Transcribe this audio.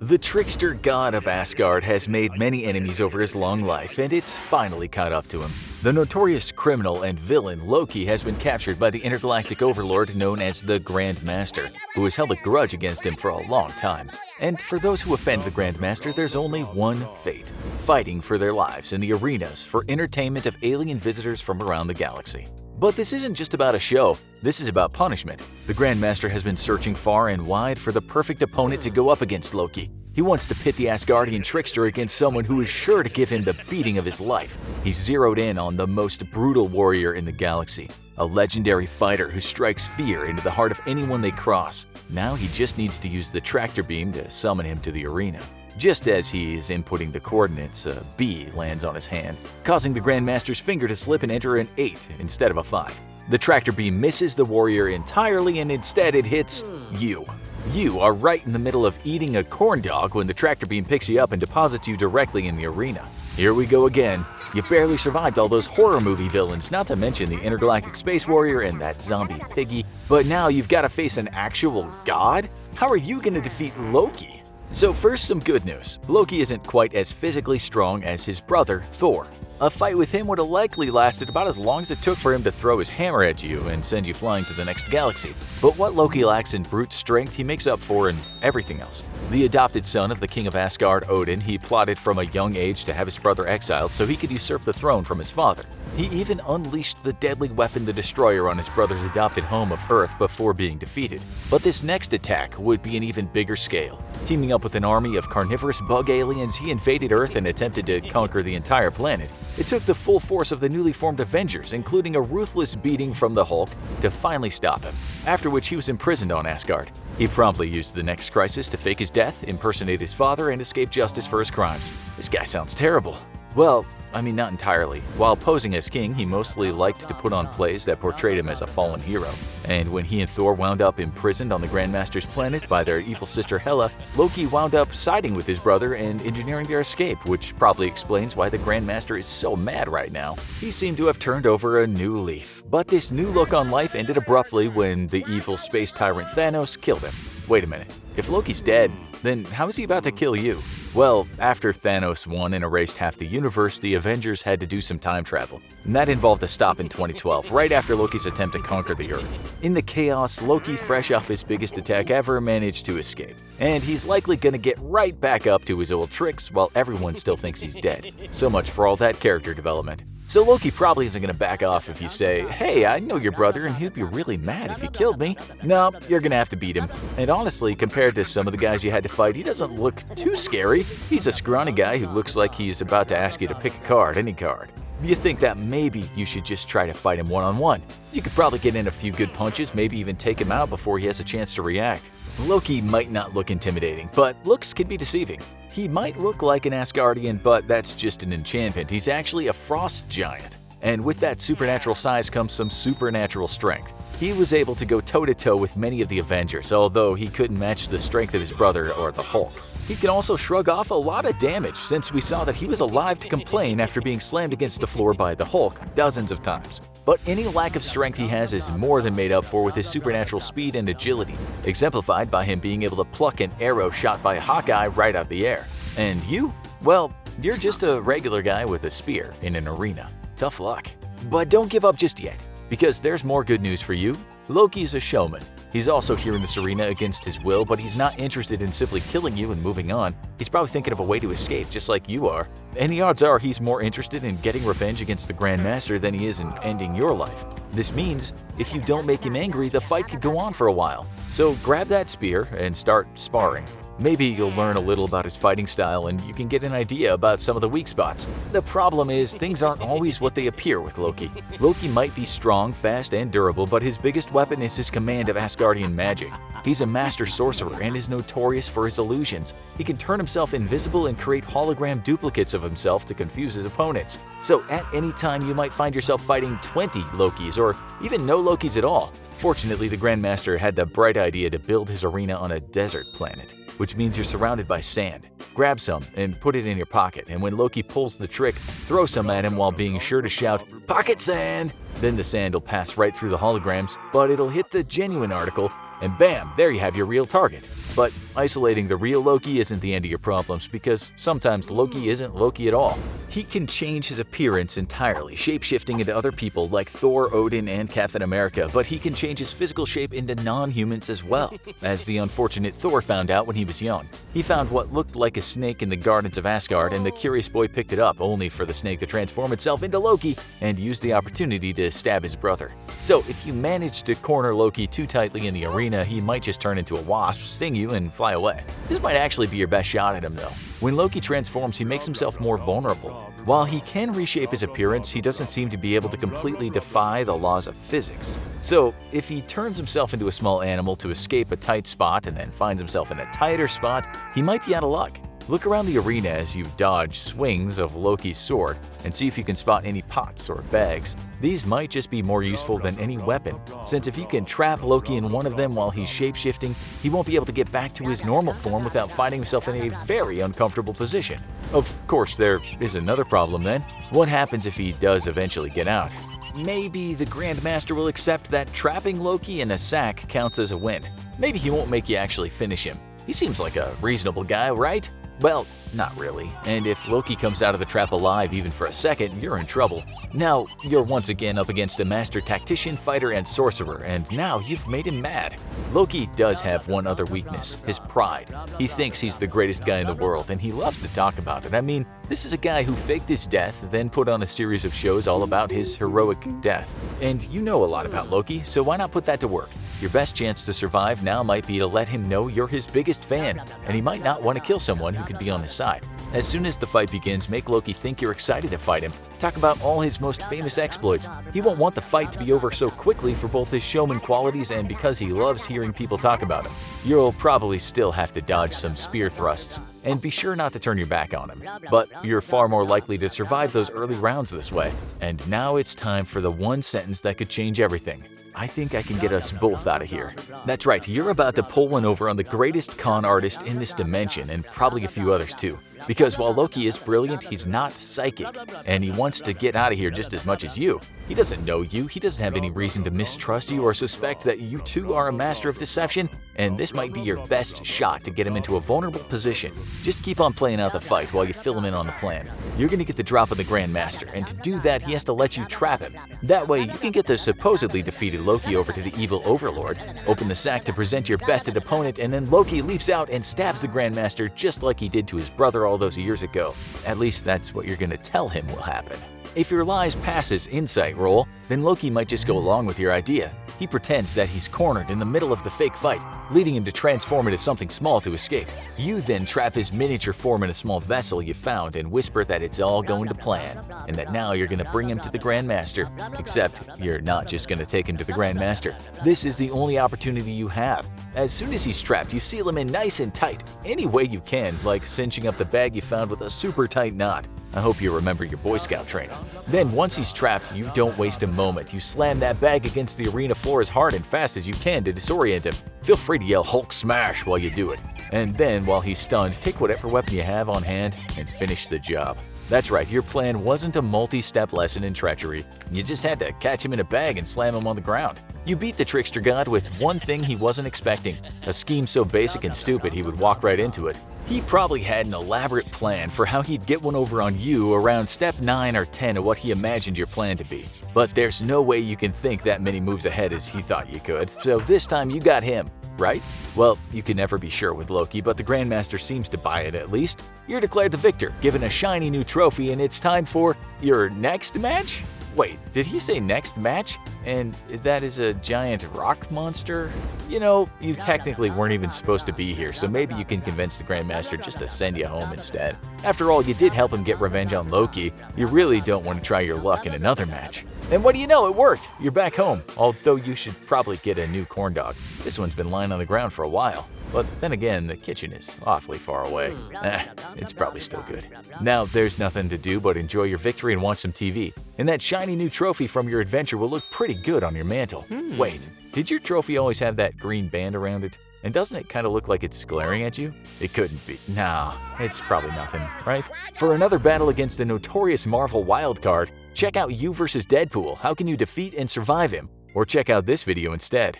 The trickster god of Asgard has made many enemies over his long life, and it's finally caught up to him. The notorious criminal and villain Loki has been captured by the intergalactic overlord known as the Grand Master, who has held a grudge against him for a long time. And for those who offend the Grand Master, there's only one fate: fighting for their lives in the arenas for entertainment of alien visitors from around the galaxy. But this isn't just about a show, this is about punishment. The Grand Master has been searching far and wide for the perfect opponent to go up against Loki. He wants to pit the Asgardian trickster against someone who is sure to give him the beating of his life. He's zeroed in on the most brutal warrior in the galaxy, a legendary fighter who strikes fear into the heart of anyone they cross. Now he just needs to use the tractor beam to summon him to the arena. Just as he is inputting the coordinates, a B lands on his hand, causing the Grandmaster's finger to slip and enter an 8 instead of a 5. The tractor beam misses the warrior entirely and instead it hits you. You are right in the middle of eating a corn dog when the tractor beam picks you up and deposits you directly in the arena. Here we go again. You barely survived all those horror movie villains, not to mention the intergalactic space warrior and that zombie piggy, but now you've got to face an actual god? How are you going to defeat Loki? So first, some good news. Loki isn't quite as physically strong as his brother, Thor. A fight with him would have likely lasted about as long as it took for him to throw his hammer at you and send you flying to the next galaxy. But what Loki lacks in brute strength, he makes up for in everything else. The adopted son of the king of Asgard, Odin, he plotted from a young age to have his brother exiled so he could usurp the throne from his father. He even unleashed the deadly weapon the Destroyer on his brother's adopted home of Earth before being defeated. But this next attack would be an even bigger scale. Teaming up with an army of carnivorous bug aliens, he invaded Earth and attempted to conquer the entire planet. It took the full force of the newly formed Avengers, including a ruthless beating from the Hulk, to finally stop him, after which he was imprisoned on Asgard. He promptly used the next crisis to fake his death, impersonate his father, and escape justice for his crimes. This guy sounds terrible. Well, I mean, not entirely. While posing as king, he mostly liked to put on plays that portrayed him as a fallen hero. And when he and Thor wound up imprisoned on the Grandmaster's planet by their evil sister Hela, Loki wound up siding with his brother and engineering their escape, which probably explains why the Grandmaster is so mad right now. He seemed to have turned over a new leaf. But this new look on life ended abruptly when the evil space tyrant Thanos killed him. Wait a minute. If Loki's dead, then how is he about to kill you? Well, after Thanos won and erased half the universe, the Avengers had to do some time travel. And that involved a stop in 2012, right after Loki's attempt to conquer the Earth. In the chaos, Loki, fresh off his biggest attack ever, managed to escape. And he's likely gonna get right back up to his old tricks while everyone still thinks he's dead. So much for all that character development. So Loki probably isn't gonna back off if you say, "Hey, I know your brother and he'd be really mad if he killed me." No, you're gonna have to beat him. And honestly, compared to some of the guys you had to fight, he doesn't look too scary. He's a scrawny guy who looks like he's about to ask you to pick a card, any card. You think that maybe you should just try to fight him one-on-one. You could probably get in a few good punches, maybe even take him out before he has a chance to react. Loki might not look intimidating, but looks can be deceiving. He might look like an Asgardian, but that's just an enchantment. He's actually a frost giant. And with that supernatural size comes some supernatural strength. He was able to go toe-to-toe with many of the Avengers, although he couldn't match the strength of his brother or the Hulk. He can also shrug off a lot of damage, since we saw that he was alive to complain after being slammed against the floor by the Hulk dozens of times. But any lack of strength he has is more than made up for with his supernatural speed and agility, exemplified by him being able to pluck an arrow shot by Hawkeye right out of the air. And you? Well, you're just a regular guy with a spear in an arena. Tough luck. But don't give up just yet, because there's more good news for you. Loki's a showman. He's also here in this arena against his will, but he's not interested in simply killing you and moving on. He's probably thinking of a way to escape, just like you are. And the odds are he's more interested in getting revenge against the Grand Master than he is in ending your life. This means, if you don't make him angry, the fight could go on for a while. So grab that spear and start sparring. Maybe you'll learn a little about his fighting style and you can get an idea about some of the weak spots. The problem is, things aren't always what they appear with Loki. Loki might be strong, fast, and durable, but his biggest weapon is his command of Asgardian magic. He's a master sorcerer and is notorious for his illusions. He can turn himself invisible and create hologram duplicates of himself to confuse his opponents. So at any time you might find yourself fighting 20 Lokis or even no Lokis at all. Fortunately, the Grandmaster had the bright idea to build his arena on a desert planet, which means you're surrounded by sand. Grab some and put it in your pocket, and when Loki pulls the trick, throw some at him while being sure to shout, "Pocket sand!" Then the sand will pass right through the holograms, but it'll hit the genuine article, and bam, there you have your real target. But Isolating the real Loki isn't the end of your problems because sometimes Loki isn't Loki at all. He can change his appearance entirely, shape-shifting into other people like Thor, Odin, and Captain America, but he can change his physical shape into non-humans as well, as the unfortunate Thor found out when he was young. He found what looked like a snake in the gardens of Asgard, and the curious boy picked it up, only for the snake to transform itself into Loki and use the opportunity to stab his brother. So if you manage to corner Loki too tightly in the arena, he might just turn into a wasp, sting you, and fly away. This might actually be your best shot at him though. When Loki transforms, he makes himself more vulnerable. While he can reshape his appearance, he doesn't seem to be able to completely defy the laws of physics. So if he turns himself into a small animal to escape a tight spot and then finds himself in a tighter spot, he might be out of luck. Look around the arena as you dodge swings of Loki's sword and see if you can spot any pots or bags. These might just be more useful than any weapon, since if you can trap Loki in one of them while he's shape-shifting, he won't be able to get back to his normal form without finding himself in a very uncomfortable position. Of course, there is another problem then. What happens if he does eventually get out? Maybe the Grandmaster will accept that trapping Loki in a sack counts as a win. Maybe he won't make you actually finish him. He seems like a reasonable guy, right? Well, not really. And if Loki comes out of the trap alive even for a second, you're in trouble. Now, you're once again up against a master tactician, fighter, and sorcerer, and now you've made him mad. Loki does have one other weakness, his pride. He thinks he's the greatest guy in the world, and he loves to talk about it. I mean, this is a guy who faked his death, then put on a series of shows all about his heroic death. And you know a lot about Loki, so why not put that to work? Your best chance to survive now might be to let him know you're his biggest fan, and he might not want to kill someone who could be on his side. As soon as the fight begins, make Loki think you're excited to fight him. Talk about all his most famous exploits. He won't want the fight to be over so quickly for both his showman qualities and because he loves hearing people talk about him. You'll probably still have to dodge some spear thrusts, and be sure not to turn your back on him. But you're far more likely to survive those early rounds this way. And now it's time for the one sentence that could change everything. I think I can get us both out of here. That's right, you're about to pull one over on the greatest con artist in this dimension, and probably a few others too. Because while Loki is brilliant, he's not psychic, and he wants to get out of here just as much as you. He doesn't know you, he doesn't have any reason to mistrust you or suspect that you too are a master of deception, and this might be your best shot to get him into a vulnerable position. Just keep on playing out the fight while you fill him in on the plan. You're gonna get the drop of the Grandmaster, and to do that he has to let you trap him. That way you can get the supposedly defeated Loki over to the evil Overlord, open the sack to present your bested opponent, and then Loki leaps out and stabs the Grandmaster just like he did to his brother all those years ago. At least that's what you're gonna tell him will happen. If your lies pass his insight roll, then Loki might just go along with your idea. He pretends that he's cornered in the middle of the fake fight, leading him to transform into something small to escape. You then trap his miniature form in a small vessel you found and whisper that it's all going to plan, and that now you're going to bring him to the Grandmaster. Except you're not just going to take him to the Grandmaster. This is the only opportunity you have. As soon as he's trapped, you seal him in nice and tight, any way you can, like cinching up the bag you found with a super tight knot. I hope you remember your Boy Scout training. Then once he's trapped, you don't waste a moment. You slam that bag against the arena floor as hard and fast as you can to disorient him. Feel free to yell Hulk smash while you do it. And then while he's stunned, take whatever weapon you have on hand and finish the job. That's right, your plan wasn't a multi-step lesson in treachery. You just had to catch him in a bag and slam him on the ground. You beat the trickster god with one thing he wasn't expecting, a scheme so basic and stupid he would walk right into it. He probably had an elaborate plan for how he'd get one over on you around step 9 or 10 of what he imagined your plan to be. But there's no way you can think that many moves ahead as he thought you could, so this time you got him, right? Well, you can never be sure with Loki, but the Grandmaster seems to buy it at least. You're declared the victor, given a shiny new trophy, and it's time for your next match? Wait, did he say next match? And that is a giant rock monster? You know, you technically weren't even supposed to be here, so maybe you can convince the Grandmaster just to send you home instead. After all, you did help him get revenge on Loki. You really don't want to try your luck in another match. And what do you know, it worked! You're back home, although you should probably get a new corn dog. This one's been lying on the ground for a while. But then again, the kitchen is awfully far away. It's probably still good. Now there's nothing to do but enjoy your victory and watch some TV. And that shiny new trophy from your adventure will look pretty good on your mantle. Wait, did your trophy always have that green band around it? And doesn't it kind of look like it's glaring at you? It couldn't be. Nah, it's probably nothing, right? For another battle against the notorious Marvel wildcard, check out You vs. Deadpool. How can you defeat and survive him? Or check out this video instead.